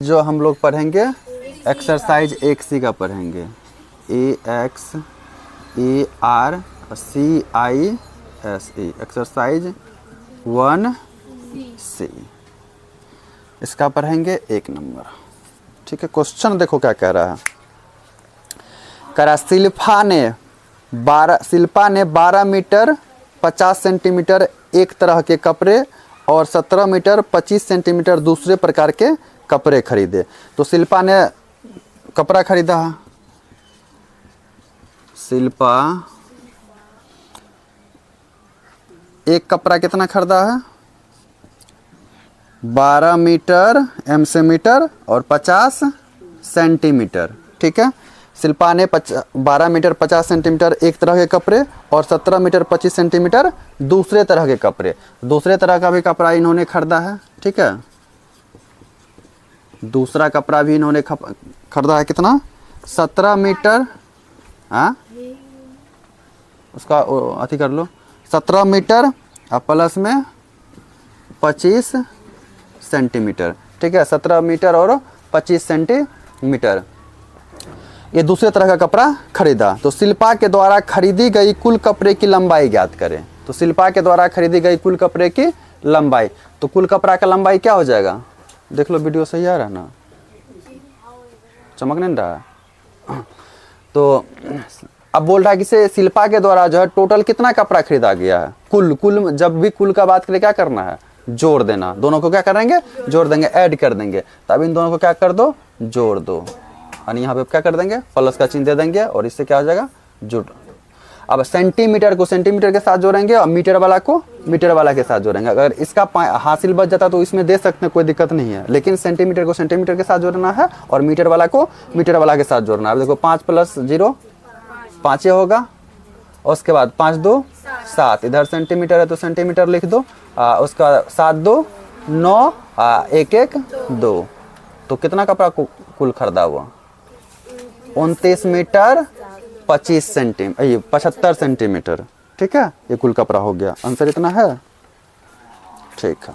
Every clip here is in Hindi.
जो हम लोग पढ़ेंगे एक्सरसाइज 1C का पढ़ेंगे, EXERCISE एक्सरसाइज 1C इसका पढ़ेंगे 1 नंबर। ठीक है, क्वेश्चन देखो क्या कह रहा है। कह रहा शिल्पा ने 12 मीटर 50 सेंटीमीटर एक तरह के कपड़े और 17 मीटर 25 सेंटीमीटर दूसरे प्रकार के कपड़े खरीदे। तो शिल्पा ने कपड़ा खरीदा है। शिल्पा एक कपड़ा कितना खरीदा है? 12 मीटर एम से मीटर और 50 सेंटीमीटर। ठीक है, शिल्पा ने 12 मीटर 50 सेंटीमीटर एक तरह के कपड़े और 17 मीटर 25 सेंटीमीटर दूसरे तरह के कपड़े। दूसरे तरह का भी कपड़ा इन्होंने खरीदा है। ठीक है, दूसरा कपड़ा भी इन्होंने खरीदा है। कितना? 17 मीटर, हाँ उसका अति कर लो, 17 मीटर और प्लस में 25 सेंटीमीटर। ठीक है, 17 मीटर और 25 सेंटीमीटर ये दूसरे तरह का कपड़ा खरीदा। तो शिल्पा के द्वारा खरीदी गई कुल कपड़े की लंबाई ज्ञात करें। तो शिल्पा के द्वारा खरीदी गई कुल कपड़े की लंबाई, तो कुल कपड़ा का लंबाई क्या हो जाएगा? देख लो, वीडियो सही आ रहा है ना, चमक नहीं रहा है? तो अब बोल रहा है कि से शिल्पा के द्वारा जो है टोटल कितना कपड़ा खरीदा गया है। कुल जब भी कुल का बात करें क्या करना है? जोड़ देना। दोनों को क्या करेंगे? जोड़ देंगे, ऐड कर देंगे। तब इन दोनों को क्या कर दो? जोड़ दो। और यहाँ पे क्या कर देंगे? प्लस का चिन्ह दे देंगे और इससे क्या हो जाएगा? जुड़। अब सेंटीमीटर को सेंटीमीटर के साथ जोड़ेंगे और मीटर वाला को मीटर वाला के साथ जोड़ेंगे। अगर इसका हासिल बच जाता तो इसमें दे सकते हैं, कोई दिक्कत नहीं है, लेकिन सेंटीमीटर को सेंटीमीटर के साथ जोड़ना है और मीटर वाला को मीटर वाला के साथ जोड़ना है। अब देखो 5 + 0 5 होगा, और उसके बाद 5 × 2 7, इधर सेंटीमीटर है तो सेंटीमीटर लिख दो, उसका 7 × 2 9, 1 1 2। तो कितना कपड़ा कुल खरीदा हुआ? 29 मीटर 25 सेंटीमीटर 75 सेंटीमीटर। ठीक है, ये कुल कपड़ा हो गया। आंसर इतना है। ठीक है,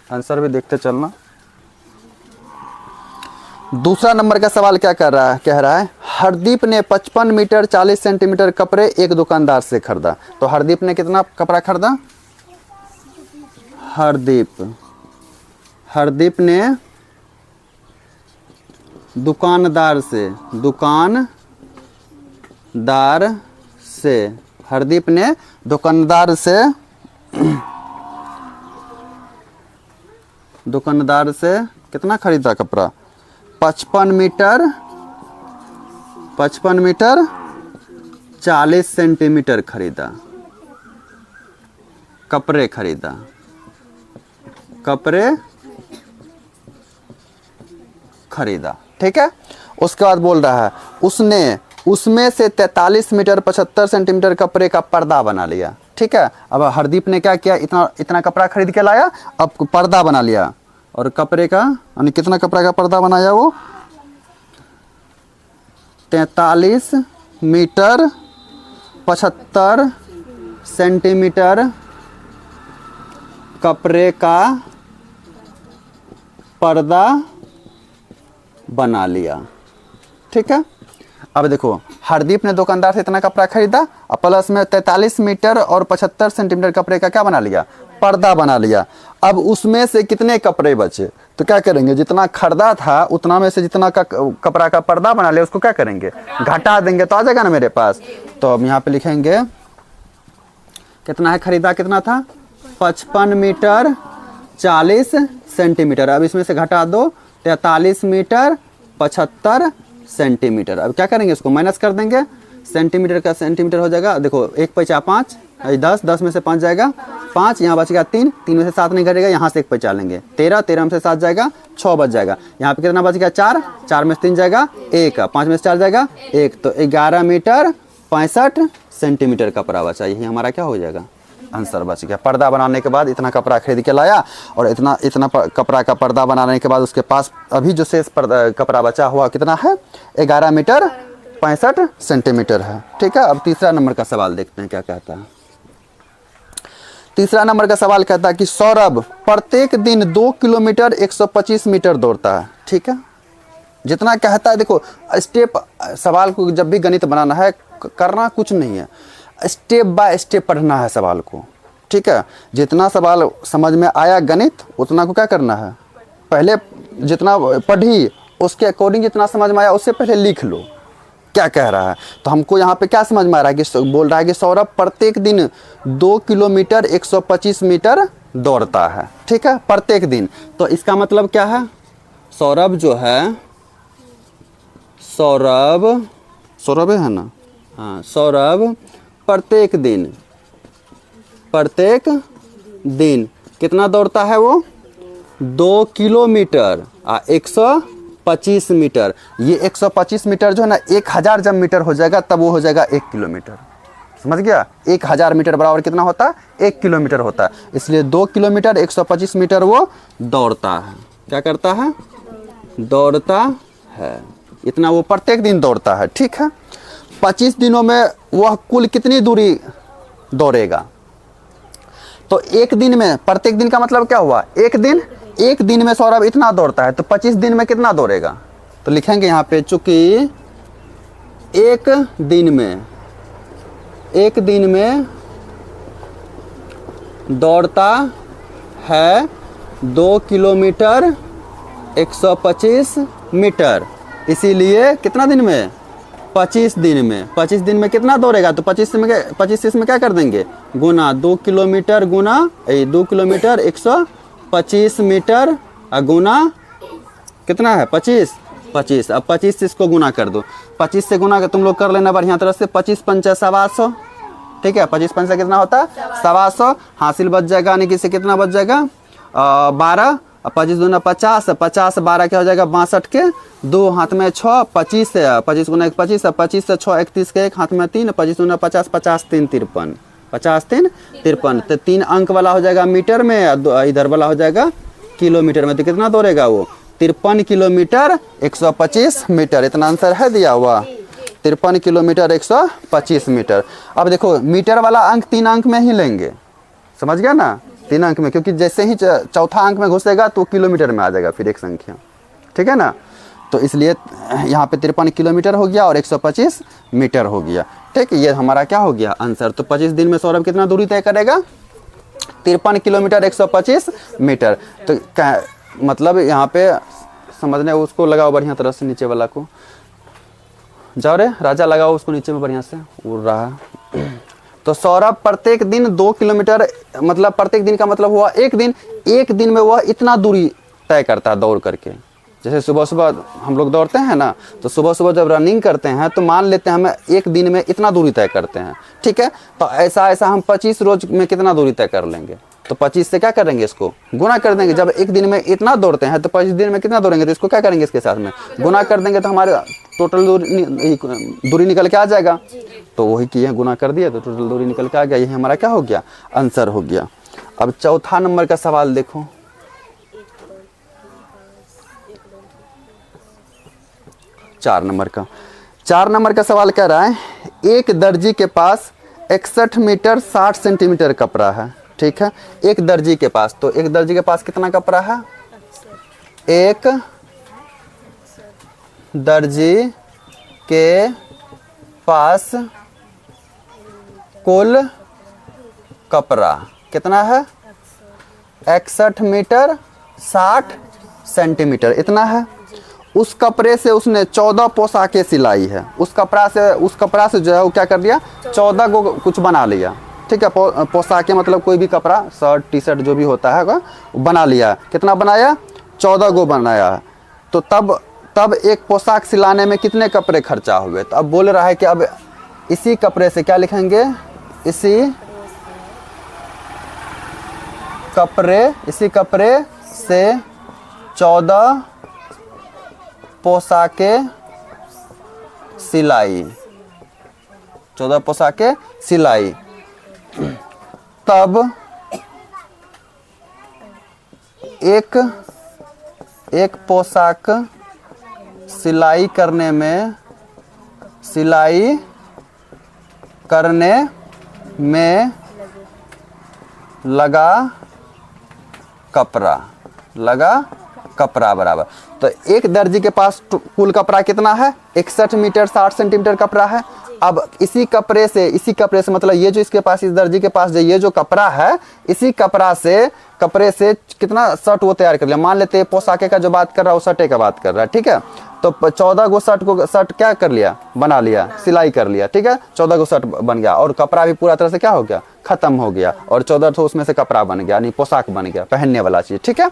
आंसर भी देखते चलना। दूसरा नंबर का सवाल क्या कर रहा है? कह रहा है हरदीप ने 55 मीटर 40 सेंटीमीटर कपड़े एक दुकानदार से खरीदा। तो हरदीप ने कितना कपड़ा खरीदा? हरदीप ने दुकानदार से हरदीप ने दुकानदार से कितना खरीदा कपड़ा? 55 मीटर 40 सेंटीमीटर खरीदा। कपड़े खरीदा। ठीक है, उसके बाद बोल रहा है उसमें से 43 मीटर 75 सेंटीमीटर कपड़े का पर्दा बना लिया। ठीक है, अब हरदीप ने क्या किया? इतना कपड़ा खरीद के लाया, अब पर्दा बना लिया। और कपड़े का यानी कितना कपड़ा का पर्दा बनाया? वो 43 मीटर 75 सेंटीमीटर कपड़े का पर्दा बना लिया। ठीक है, अब देखो हरदीप ने दुकानदार से इतना कपड़ा खरीदा और प्लस में 43 मीटर और 75 सेंटीमीटर कपड़े का क्या बना लिया? पर्दा बना लिया। अब उसमें से कितने कपड़े बचे? तो क्या करेंगे? जितना खरीदा था उतना में से जितना का कपड़ा का पर्दा बना लिया उसको क्या करेंगे? घटा देंगे तो आ जाएगा ना मेरे पास। तो अब यहाँ पे लिखेंगे कितना है खरीदा? कितना था? 55 मीटर 40 सेंटीमीटर। अब इसमें से घटा दो 43 मीटर 75 सेंटीमीटर। अब क्या करेंगे? इसको माइनस कर देंगे। सेंटीमीटर का सेंटीमीटर हो जाएगा, देखो 1 × 5 10, 10 में से 5 जाएगा 5, यहाँ बचेगा 3, 3 में से 7 नहीं घटेगा, यहाँ से 1 पैसा लेंगे 13, 13 में से 7 जाएगा 6 बच जाएगा। यहाँ पे कितना बच गया? 4, 4 में से 3 जाएगा 1, 5 में से 4 जाएगा 1, तो 11 मीटर 65 सेंटीमीटर कपड़ा बचा। यही हमारा क्या हो जाएगा? आंसर बच गया। पर्दा बनाने के बाद इतना कपड़ा खरीद के लाया और इतना कपड़ा का पर्दा बनाने के बाद उसके पास अभी जो शेष कपड़ा बचा हुआ कितना है? 11 मीटर 65 सेंटीमीटर है। ठीक है, अब तीसरा नंबर का सवाल देखते हैं क्या कहता है। तीसरा नंबर का सवाल कहता है कि सौरभ प्रत्येक दिन 2 किलोमीटर 125 मीटर दौड़ता है। ठीक है, जितना कहता है, देखो स्टेप, सवाल को जब भी गणित बनाना है करना कुछ नहीं है, स्टेप बाय स्टेप पढ़ना है सवाल को, ठीक है। जितना सवाल समझ में आया गणित उतना को क्या करना है, पहले जितना पढ़ी उसके अकॉर्डिंग जितना समझ में आया उससे पहले लिख लो क्या कह रहा है। तो हमको यहाँ पे क्या समझ में आ रहा है कि बोल रहा है कि सौरभ प्रत्येक दिन 2 किलोमीटर 125 मीटर दौड़ता है, ठीक है, प्रत्येक दिन। तो इसका मतलब क्या है, सौरभ जो है, सौरभ है ना, हाँ, सौरभ प्रत्येक दिन कितना दौड़ता है, वो 2 किलोमीटर 125 मीटर। ये 125 मीटर जो है ना 1000 जब मीटर हो जाएगा तब वो हो जाएगा 1 किलोमीटर, समझ गया। 1000 मीटर बराबर कितना होता है, 1 किलोमीटर होता है। इसलिए 2 किलोमीटर 125 मीटर वो दौड़ता है, क्या करता है, दौड़ता है, इतना वो प्रत्येक दिन दौड़ता है, ठीक है। 25 दिनों में वह कुल कितनी दूरी दौड़ेगा, तो एक दिन में, प्रत्येक दिन का मतलब क्या हुआ, एक दिन में सौरभ इतना दौड़ता है, तो 25 दिन में कितना दौड़ेगा। तो लिखेंगे यहाँ पे, चूंकि एक दिन में दौड़ता है 2 किलोमीटर 125 मीटर, इसीलिए कितना दिन में, 25 दिन में कितना दौड़ेगा। तो 25 में क्या कर देंगे, गुना 2 किलोमीटर गुना 2 किलोमीटर 125 मीटर गुना कितना है, 25। अब 25 से इसको गुना कर दो, 25 से गुना तुम लोग कर लेना बढ़िया तरह से, 25 पंचा 125, ठीक है। 25 पंचा कितना होता है, 125, हासिल बच जाएगा, यानी कि से कितना बच जाएगा, 12, 25 दूना 50, 50 12 क्या हो जाएगा 62 के, 2 हाथ में 6, 25 गुना 1 25, 25 से 6 31 के 1 हाथ में 3, 25 दूना 50, 50 3 53, 50 3 53, तो 3 अंक वाला हो जाएगा मीटर में, इधर वाला हो जाएगा किलोमीटर में। तो कितना दौड़ेगा वो, 53 किलोमीटर 125 मीटर, इतना आंसर है दिया हुआ, 53 किलोमीटर 125 मीटर। अब देखो मीटर वाला अंक 3 अंक में ही लेंगे, समझ गया ना, 3 अंक में, क्योंकि जैसे ही चौथा अंक में घुसेगा तो किलोमीटर में आ जाएगा फिर एक संख्या, ठीक है ना। तो इसलिए यहाँ पे 53 किलोमीटर हो गया और 125 मीटर हो गया, ठीक, ये हमारा क्या हो गया आंसर। तो 25 दिन में सौरभ कितना दूरी तय करेगा, 53 किलोमीटर 125 मीटर। तो मतलब यहाँ पे समझने, उसको लगाओ बढ़िया तरह से, नीचे वाला को जाओ रे राजा, लगाओ उसको नीचे में बढ़िया से, उड़ रहा है। तो सौरभ प्रत्येक दिन 2 किलोमीटर, मतलब प्रत्येक दिन का मतलब हुआ एक दिन में वह इतना दूरी तय करता है दौड़ करके। जैसे सुबह सुबह हम लोग दौड़ते हैं ना, तो सुबह सुबह जब रनिंग करते हैं तो मान लेते हैं हमें एक दिन में इतना दूरी तय करते हैं, ठीक है। तो ऐसा हम 25 रोज में कितना दूरी तय कर लेंगे, तो 25 से क्या करेंगे, इसको गुना कर देंगे। जब एक दिन में इतना दौड़ते हैं तो 25 दिन में कितना दौड़ेंगे, तो इसको क्या करेंगे, इसके साथ में गुना कर देंगे, तो हमारे टोटल दूरी निकल के आ जाएगा। तो वही किए, गुना कर दिया तो टोटल दूरी निकल के आ गया, यही हमारा क्या हो गया, आंसर हो गया। अब चौथा नंबर का सवाल देखो, चार नंबर का सवाल कह रहा है, एक दर्जी के पास 61 मीटर 60 सेंटीमीटर कपड़ा है, ठीक है, एक दर्जी के पास। तो एक दर्जी के पास कितना कपड़ा है, एक दर्जी के पास कुल कपड़ा कितना है, 61 मीटर 60 सेंटीमीटर इतना है। उस कपड़े से उसने 14 पोशाकें सिलाई है, उस कपड़ा से जो है वो क्या कर दिया, 14 को कुछ बना लिया, ठीक है। पोशाकें मतलब कोई भी कपड़ा, शर्ट टी शर्ट जो भी होता है बना लिया। कितना बनाया, 14 को बनाया। तो तब एक पोशाक सिलाने में कितने कपड़े खर्चा हुए। तो अब बोल रहा है कि अब इसी कपड़े से क्या लिखेंगे, इसी कपड़े से 14 पोशाकें सिलाई, 14 पोशाकें सिलाई। तब एक पोशाक सिलाई करने में लगा कपड़ा बराबर। तो एक दर्जी के पास कुल कपड़ा कितना है? 61 मीटर 60 सेंटीमीटर कपड़ा है। अब इसी कपड़े से मतलब ये जो इसके पास, इस दर्जी के पास जो ये जो कपड़ा है, इसी कपड़े से कितना शर्ट वो तैयार कर लिया। मान लेते हैं पोशाके का जो बात कर रहा है वो शर्टे का बात कर रहा है, ठीक है। तो 14 गो शर्ट क्या कर लिया? बना लिया, सिलाई कर लिया, ठीक है। 14 गो शर्ट बन गया और कपड़ा भी पूरा तरह से क्या हो गया? खत्म हो गया। और 14 तो उसमें से कपड़ा बन गया, यानी पोशाक बन गया, पहनने वाला चीज, ठीक है।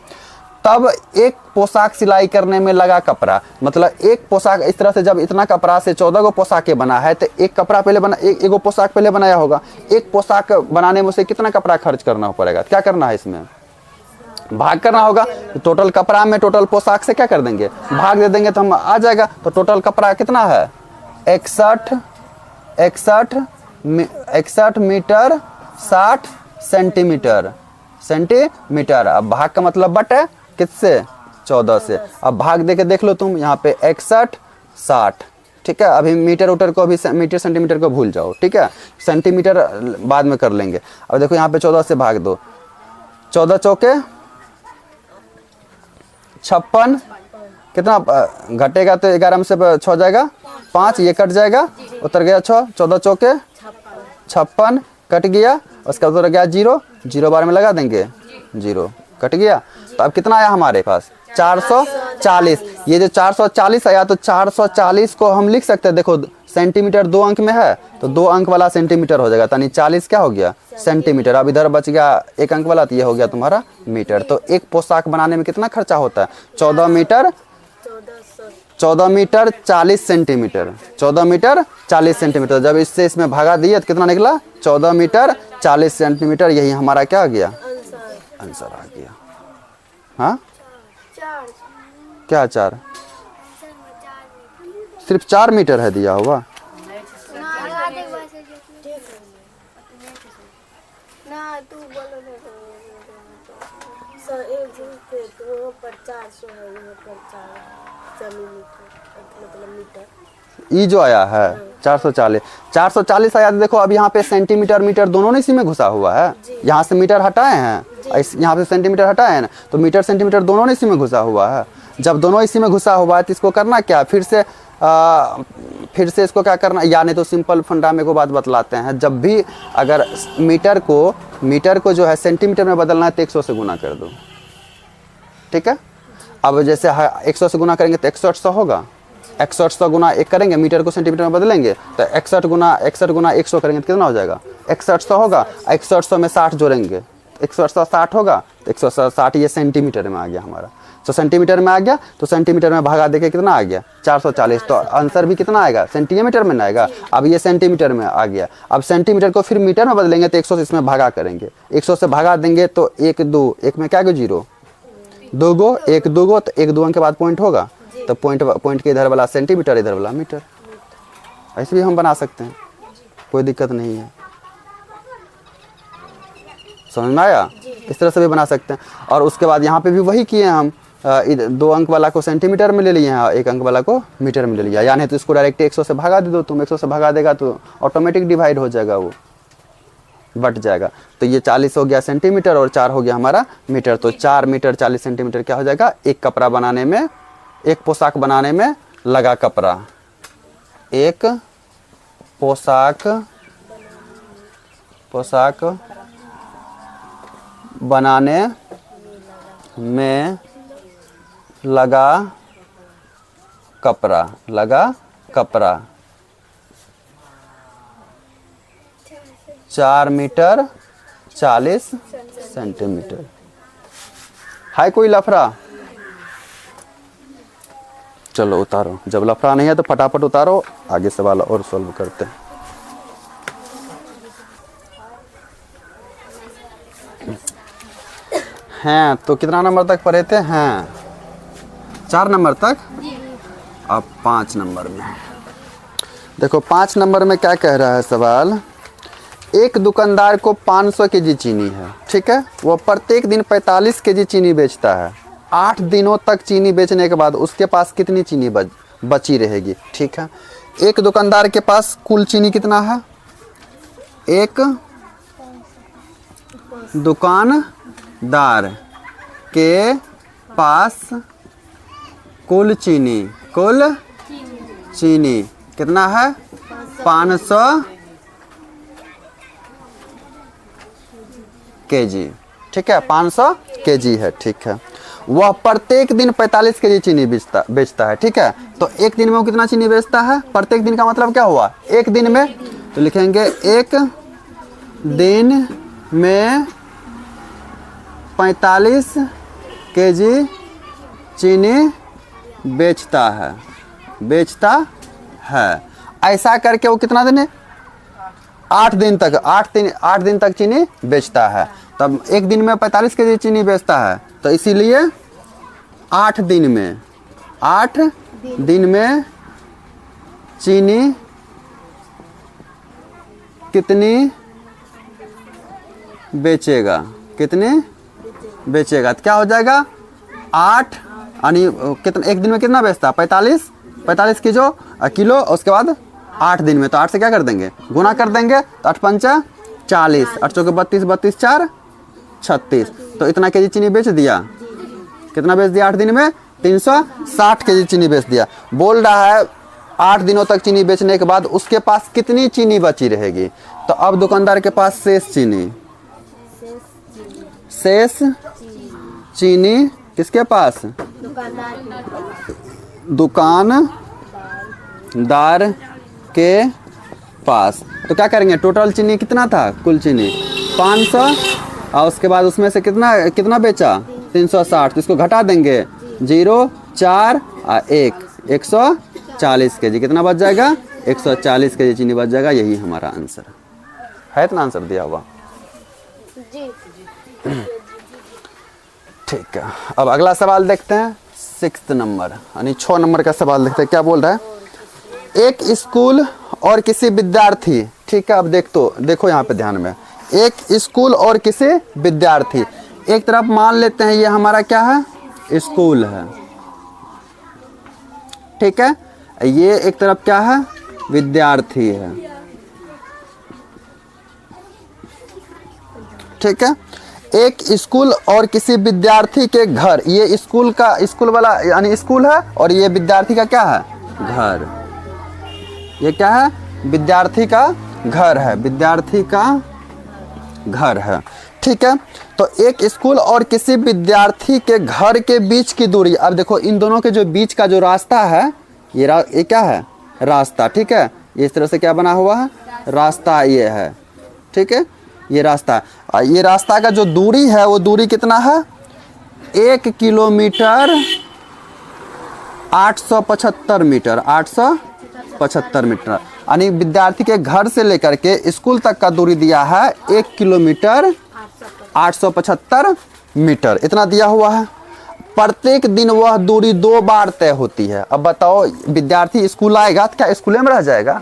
तब एक पोशाक सिलाई करने में लगा कपड़ा, मतलब एक पोशाक इस तरह से जब इतना कपड़ा से 14 गो पोशाकें बना है, तो एक कपड़ा पहले बना, एक पोशाक पहले बनाया होगा। एक पोशाक बनाने में उसे कितना कपड़ा खर्च करना पड़ेगा? क्या करना है इसमें? भाग करना होगा। तो टोटल कपड़ा में टोटल पोशाक से क्या कर देंगे? भाग दे देंगे तो हम आ जाएगा। तो टोटल कपड़ा कितना है? 61 मीटर 60 सेंटीमीटर। अब भाग का मतलब बट है किससे? 14 से। अब भाग दे के देख लो तुम, यहाँ पे 61 60, ठीक है। अभी मीटर उटर को, अभी मीटर सेंटीमीटर को भूल जाओ, ठीक है। सेंटीमीटर बाद में कर लेंगे। अब देखो यहाँ पे 14 से भाग दो, 14 चौके 56, कितना घटेगा? तो 11 में से 6 जाएगा, 5 ये कट जाएगा, उतर गया 6, 14 चौके 56 कट गया, उसका उतर गया 0, 0 बार में लगा देंगे, 0 कट गया। तो अब कितना आया हमारे पास? 440। ये जो 440 आया, तो 440 को हम लिख सकते हैं, देखो सेंटीमीटर 2 अंक में है, तो 2 अंक वाला सेंटीमीटर हो जाएगा, यानी 40 क्या हो गया? सेंटीमीटर। अब इधर बच गया 1 अंक वाला, तो ये हो गया तुम्हारा मीटर। तो एक पोशाक बनाने में कितना खर्चा होता है? 14 मीटर 40 सेंटीमीटर, 14 मीटर 40 सेंटीमीटर। जब इससे इसमें भागा दिए तो कितना निकला? 14 मीटर 40 सेंटीमीटर। यही हमारा क्या आ गया? आंसर आ गया। हाँ, क्या 4? सिर्फ 4 मीटर है दिया हुआ। ई जो आया है 440 आया। देखो अब यहाँ पे सेंटीमीटर मीटर दोनों ने इसी में घुसा हुआ है। यहाँ से मीटर हटाए हैं, यहाँ पे सेंटीमीटर हटाए हैं ना, तो मीटर सेंटीमीटर दोनों ने इसी में घुसा हुआ है। जब दोनों इसी में घुसा हुआ है तो इसको करना क्या? फिर से इसको क्या करना, या नहीं तो सिंपल फंडा में को बात बतलाते हैं। जब भी अगर मीटर को जो है सेंटीमीटर में बदलना है तो 100 से गुना कर दो, ठीक है। अब जैसे 100 से गुना करेंगे तो 6100 होगा। 6100 गुना 1 करेंगे, मीटर को सेंटीमीटर में बदलेंगे, तो 61 गुना 100 करेंगे तो कितना हो जाएगा? 6100 होगा। 6100 में 60 जोड़ेंगे, 160 होगा, तो 160 ये सेंटीमीटर में आ गया हमारा। तो सेंटीमीटर में आ गया, तो सेंटीमीटर में भागा देके कितना आ गया? 440। तो आंसर भी कितना आएगा? सेंटीमीटर में ना आएगा। अब ये सेंटीमीटर में आ गया। अब सेंटीमीटर को फिर मीटर में बदलेंगे तो 100 से इसमें भागा करेंगे, 100 से भागा देंगे तो 1 2, 1 में क्या गो 0, 2 गो 1 2 गो, तो 1 2 अंक के बाद पॉइंट होगा, तो पॉइंट के इधर वाला सेंटीमीटर, इधर वाला मीटर। ऐसे भी हम बना सकते हैं, कोई दिक्कत नहीं है। समझ में आया? इस तरह से भी बना सकते हैं। और उसके बाद यहाँ पे भी वही किए हम, 2 अंक वाला को सेंटीमीटर में ले लिए हैं, 1 अंक वाला को मीटर में ले लिया। यानी तो इसको डायरेक्ट 100 से भागा दे दो तुम, 100 से भागा देगा तो ऑटोमेटिक डिवाइड हो जाएगा, वो बट जाएगा। तो ये 40 हो गया सेंटीमीटर और 4 हो गया हमारा मीटर। तो 4 मीटर 40 सेंटीमीटर क्या हो जाएगा? एक कपड़ा बनाने में, एक पोशाक बनाने में लगा कपड़ा। एक पोशाक बनाने में लगा कपड़ा 4 मीटर 40 सेंटीमीटर। है कोई लफड़ा? चलो उतारो, जब लफड़ा नहीं है तो फटाफट उतारो, आगे सवाल और सॉल्व करते हैं। हैं तो कितना नंबर तक पढ़े थे? हैं 4 नंबर तक। अब 5 नंबर में देखो, 5 नंबर में क्या कह रहा है सवाल। एक दुकानदार को 500 केजी चीनी है, ठीक है। वो प्रत्येक दिन 45 केजी चीनी बेचता है। 8 दिनों तक चीनी बेचने के बाद उसके पास कितनी चीनी बची रहेगी, ठीक है। एक दुकानदार के पास कुल चीनी कितना है? एक दुकानदार के पास कुल चीनी, कुल चीनी कितना है 500 केजी, ठीक है 500 केजी है, ठीक है। वह प्रत्येक दिन 45 केजी चीनी बेचता है, ठीक है। तो एक दिन में वो कितना चीनी बेचता है? प्रत्येक दिन का मतलब क्या हुआ? एक दिन में, तो लिखेंगे एक दिन में 45 केजी चीनी बेचता है। ऐसा करके वो कितना दिन है? 8 दिन तक चीनी बेचता है। तब एक दिन में 45 केजी चीनी बेचता है, तो इसीलिए 8 दिन में चीनी कितनी बेचेगा? तो क्या हो जाएगा? 8 यानी कितना, एक दिन में कितना बेचता है? 45 किलो, और उसके बाद 8 दिन में, तो 8 से क्या कर देंगे? गुना कर देंगे, तो 8 पंचा 40, 8 चौके 32, 32 4 36, तो इतना केजी चीनी बेच दिया। कितना बेच दिया 8 दिन में? 360 केजी चीनी बेच दिया। बोल रहा है 8 दिनों तक चीनी बेचने के बाद उसके पास कितनी चीनी बची रहेगी? तो अब दुकानदार के पास शेष चीनी किसके पास? दुकानदार के पास। तो क्या करेंगे? टोटल चीनी कितना था? कुल चीनी 500, और उसके बाद उसमें से कितना बेचा? 360, तो इसको घटा देंगे 0 4 और 1 140 केजी। कितना बच जाएगा? 140 केजी चीनी बच जाएगा। यही हमारा आंसर है। इतना आंसर दिया हुआ जी। ठीक है, अब अगला सवाल देखते हैं 6 नंबर यानी 6 नंबर का सवाल देखते हैं। क्या बोल रहा है? एक स्कूल और किसी विद्यार्थी, ठीक है। अब देखो यहाँ पे ध्यान में, एक स्कूल और किसी विद्यार्थी, एक तरफ मान लेते हैं ये हमारा क्या है? स्कूल है, ठीक है। ये एक तरफ क्या है? विद्यार्थी है, ठीक है। एक स्कूल और किसी विद्यार्थी के घर, ये स्कूल वाला यानी स्कूल है, और ये विद्यार्थी का क्या है? घर। ये क्या है? विद्यार्थी का घर है, ठीक है। तो एक स्कूल और किसी विद्यार्थी के घर के बीच की दूरी, अब देखो इन दोनों के जो बीच का जो रास्ता है, ये क्या है? रास्ता, ठीक है। इस तरह से क्या बना हुआ है? रास्ता ये है, ठीक है। ये रास्ता का जो दूरी है वो दूरी कितना है? 1 किलोमीटर 875 मीटर, 875 मीटर। यानी विद्यार्थी के घर से लेकर के स्कूल तक का दूरी दिया है 1 किलोमीटर 875 मीटर, इतना दिया हुआ है। प्रत्येक दिन वह दूरी 2 बार तय होती है। अब बताओ, विद्यार्थी स्कूल आएगा तो क्या स्कूल में रह जाएगा?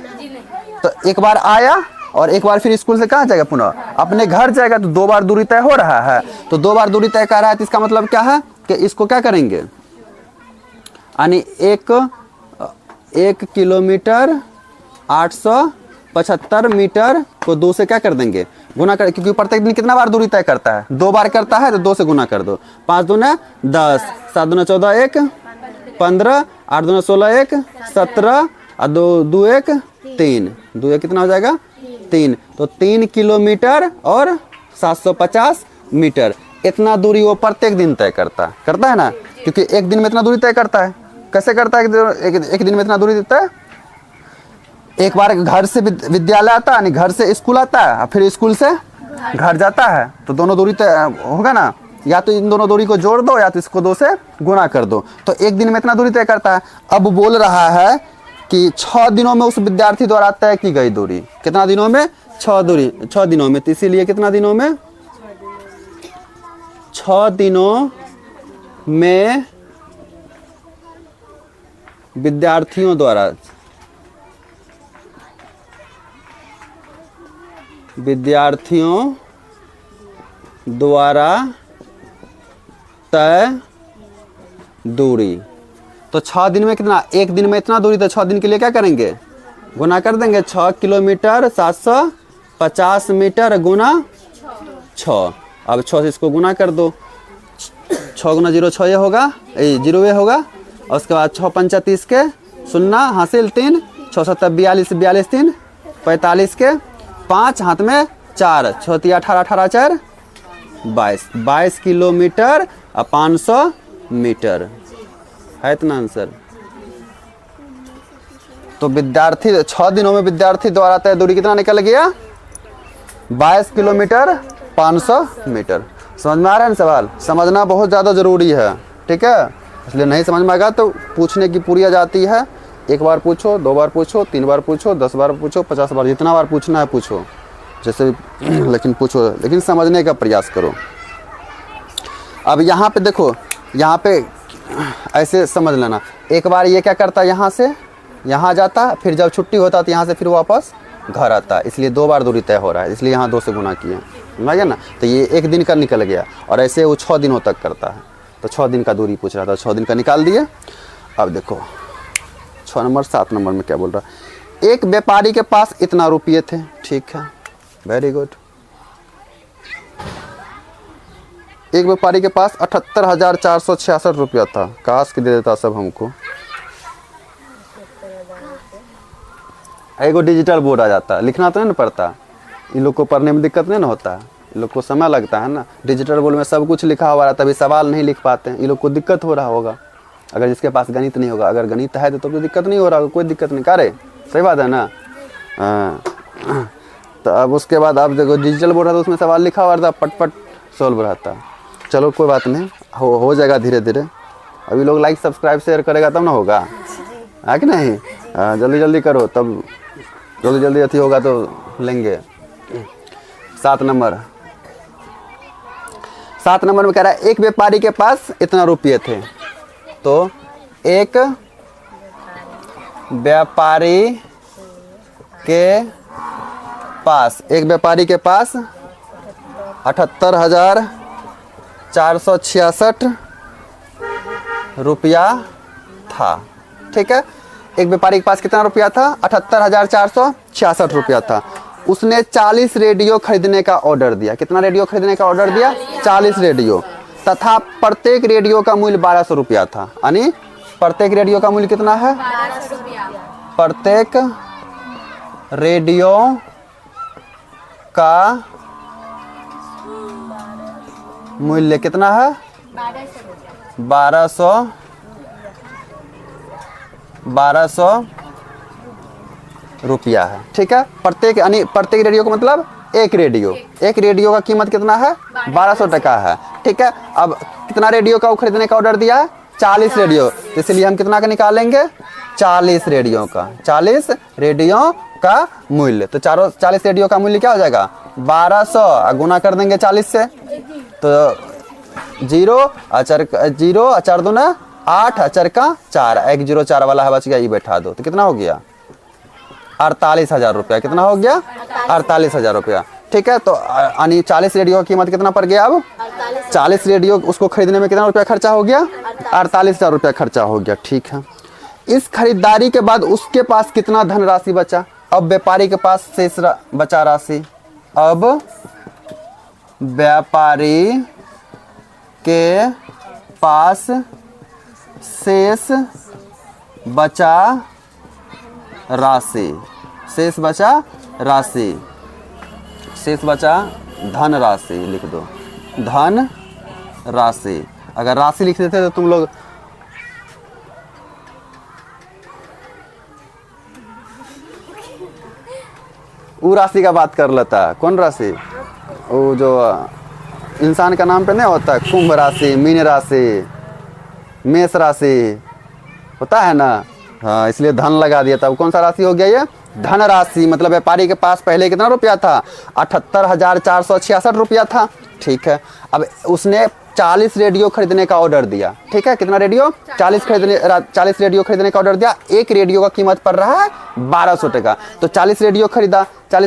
तो एक बार आया और एक बार फिर स्कूल से कहाँ जाएगा? पुनः अपने घर जाएगा, तो 2 बार दूरी तय हो रहा है। तो 2 बार दूरी तय कर रहा है, तो इसका मतलब क्या है कि इसको क्या करेंगे? यानी 1 किलोमीटर 875 मीटर को 2 से क्या कर देंगे? गुना कर, क्योंकि प्रत्येक दिन कितना बार दूरी तय करता है? 2 बार करता है, तो 2 से गुना कर दो। 5 दूना 10, 7 दूना 14, 1 15, 8 दूना 16, 1 17, और 2 1 3, 2 1 कितना हो जाएगा? 3। तो 3 किलोमीटर और 750 मीटर, इतना दूरी वो प्रत्येक दिन तय करता है ना, क्योंकि एक दिन में इतना दूरी तय करता है। कैसे करता है? एक दिन में इतना दूरी देता है। एक बार घर से विद्यालय आता है, घर से स्कूल आता है, फिर स्कूल से घर जाता है, तो दोनों दूरी तय होगा ना। या तो इन दोनों दूरी को जोड़ दो, या तो इसको 2 से गुना कर दो, तो एक दिन में इतना दूरी तय करता है। अब बोल रहा है कि 6 दिनों में उस विद्यार्थी द्वारा तय की गई दूरी, कितना दिनों में? 6 दिनों में। तो इसीलिए कितना दिनों में? 6 दिनों में विद्यार्थियों द्वारा तय दूरी। तो 6 दिन में कितना? एक दिन में इतना दूरी, तो 6 दिन के लिए क्या करेंगे? गुना कर देंगे। 6 किलोमीटर 750 मीटर गुना 6। अब 6 से इसको गुना कर दो। 6 गुना 0 6 ये होगा, 0 ये होगा, और उसके बाद 6 पंचा 30 के, 0 हासिल 3, 6 7 42, 42 3 45 के, 5 हाथ में 4, 6 3 18, 18 4 22, 22 किलोमीटर और 500 मीटर है इतना आंसर। तो विद्यार्थी 6 दिनों में विद्यार्थी द्वारा तय दूरी कितना निकल गया? 22 किलोमीटर 500 मीटर। समझ में आ रहा है ना सवाल? समझना बहुत ज़्यादा ज़रूरी है, ठीक है। इसलिए नहीं समझ में आएगा तो पूछने की पूरी आजादी है। 1 बार पूछो, 2 बार पूछो, 3 बार पूछो, 10 बार पूछो, 50 बार, जितना बार पूछना है पूछो, जैसे लेकिन पूछो, लेकिन समझने का प्रयास करो। अब यहाँ पे देखो, यहाँ पे ऐसे समझ लेना, एक बार ये क्या करता है, यहाँ से यहाँ जाता, फिर जब छुट्टी होता तो यहाँ से फिर वापस घर आता, इसलिए 2 बार दूरी तय हो रहा है, इसलिए यहाँ 2 से गुना किए, समझ गया ना। तो ये 1 दिन का निकल गया और ऐसे वो 6 दिनों तक करता है, तो 6 दिन का दूरी पूछ रहा था, 6 दिन का निकाल दिए। अब देखो 6 नंबर 7 नंबर में क्या बोल रहा है, एक व्यापारी के पास इतना रुपये थे, ठीक है, वेरी गुड। एक व्यापारी के पास 78,466 रुपया था, काश के दे देता सब हमको। एगो डिजिटल बोर्ड आ जाता, लिखना तो नहीं ना पड़ता, इन लोग को पढ़ने में दिक्कत नहीं ना होता है, इन लोग को समय लगता है ना। डिजिटल बोर्ड में सब कुछ लिखा हुआ रहता है, तभी सवाल नहीं लिख पाते हैं, इन लोग को दिक्कत हो रहा होगा। अगर जिसके पास गणित नहीं होगा, अगर गणित है तो दिक्कत नहीं हो रहा होगा, कोई दिक्कत नहीं, करे सही बात है ना। तो अब उसके बाद अब देखो डिजिटल बोर्ड है तो उसमें सवाल लिखा हुआ रहता, पट सॉल्व रहता। चलो कोई बात नहीं, हो जाएगा धीरे धीरे। अभी लोग लाइक सब्सक्राइब शेयर करेगा तब ना होगा, है कि नहीं। जल्दी जल्दी करो, तब जल्दी जल्दी अथी होगा तो लेंगे। 7 नंबर में कह रहा है एक व्यापारी के पास इतना रुपये थे, तो एक व्यापारी के पास 78,466 रुपया था, ठीक है। एक व्यापारी के पास कितना रुपया था? 78,466 रुपया था। उसने 40 रेडियो खरीदने का ऑर्डर दिया। कितना रेडियो खरीदने का ऑर्डर दिया? 40 रेडियो, तथा प्रत्येक रेडियो का मूल्य 1200 रुपया था। यानी प्रत्येक रेडियो का मूल्य कितना है? 1200 रुपया। प्रत्येक रेडियो का मूल्य कितना है? 1200 रुपया है, ठीक है। प्रत्येक यानी प्रत्येक रेडियो का मतलब एक रेडियो का कीमत कितना है? 1200 टका है, ठीक है। अब कितना रेडियो का वो खरीदने का ऑर्डर दिया है? 40 रेडियो, तो इसलिए हम कितना का निकालेंगे? 40 रेडियो का, 40 रेडियो का मूल्य। तो 40 रेडियो का मूल्य क्या हो जाएगा? 1200, गुना कर देंगे 40 से, तो 0 4 दूना 8 4 का 4, 104 वाला है बच गया, ये बैठा दो, तो कितना हो गया? 48,000 रुपया। कितना हो गया? 48,000 रुपया, ठीक है। तो यानी 40 रेडियो की कीमत कितना पड़ गया? अब 40 रेडियो उसको खरीदने में कितना रुपया खर्चा हो गया? 48,000 रुपया खर्चा हो गया, ठीक है। इस खरीदारी के बाद उसके पास कितना धनराशि बचा? अब व्यापारी के पास शेष बचा राशि। अब व्यापारी के पास शेष बचा राशि, शेष बचा धन राशि, लिख दो धन राशि। अगर राशि लिख देते तो तुम लोग वो राशि का बात कर लेता। कौन राशि? वो जो इंसान का नाम पे नहीं होता, कुंभ राशि, मीन राशि, मेष राशि होता है ना, हाँ, इसलिए धन लगा दिया था। कौन सा राशि हो गया ये? धन राशि। मतलब व्यापारी के पास पहले कितना रुपया था? 78,466 रुपया था, ठीक है। अब उसने 40 रेडियो खरीदने का ऑर्डर दिया, ठीक है। कितना रेडियो? 40 रेडियो खरीदने का ऑर्डर दिया। एक रेडियो का कीमत पड़ रहा है 1200 टका। तो 40 रेडियो खरीदा तो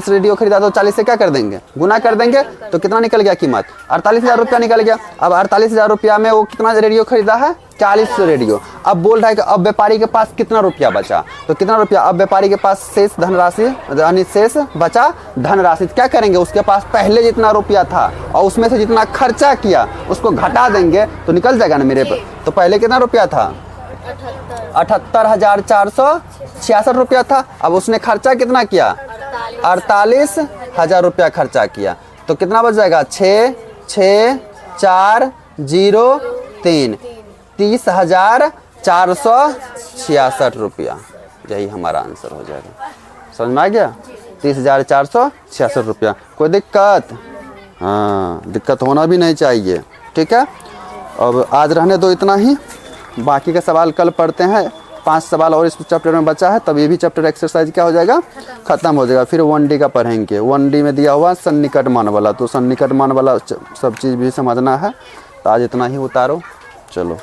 40 से क्या कर देंगे? गुना कर देंगे, तो कितना निकल गया कीमत? 48,000 रुपया निकल गया। अब 48,000 रुपया में वो कितना रेडियो खरीदा है? 40 रेडियो। अब बोल रहा है कि अब व्यापारी के पास कितना रुपया बचा? तो कितना रुपया? अब व्यापारी के पास शेष धनराशि यानी शेष बचा धनराशि। क्या करेंगे? उसके पास पहले जितना रुपया था और उसमें से जितना खर्चा किया उसको घटा देंगे तो निकल जाएगा ना मेरे पर। तो पहले कितना रुपया था? 78,466 रुपया था। अब उसने खर्चा कितना किया? 48,000 रुपया खर्चा किया। तो कितना बच जाएगा? 6,6,4,0,3 30,466 रुपया। यही हमारा आंसर हो जाएगा। समझ में आ गया? 30,466 रुपया। कोई दिक्कत? हाँ, दिक्कत होना भी नहीं चाहिए। ठीक है, अब आज रहने दो इतना ही, बाकी का सवाल कल पढ़ते हैं। 5 सवाल और इस चैप्टर में बचा है, तब ये भी चैप्टर एक्सरसाइज क्या हो जाएगा? खत्म हो जाएगा। फिर 1D का पढ़ेंगे। 1D में दिया हुआ सन्निकट मान वाला, तो सन्निकट मान वाला सब चीज़ भी समझना है। तो आज इतना ही उतारो, चलो।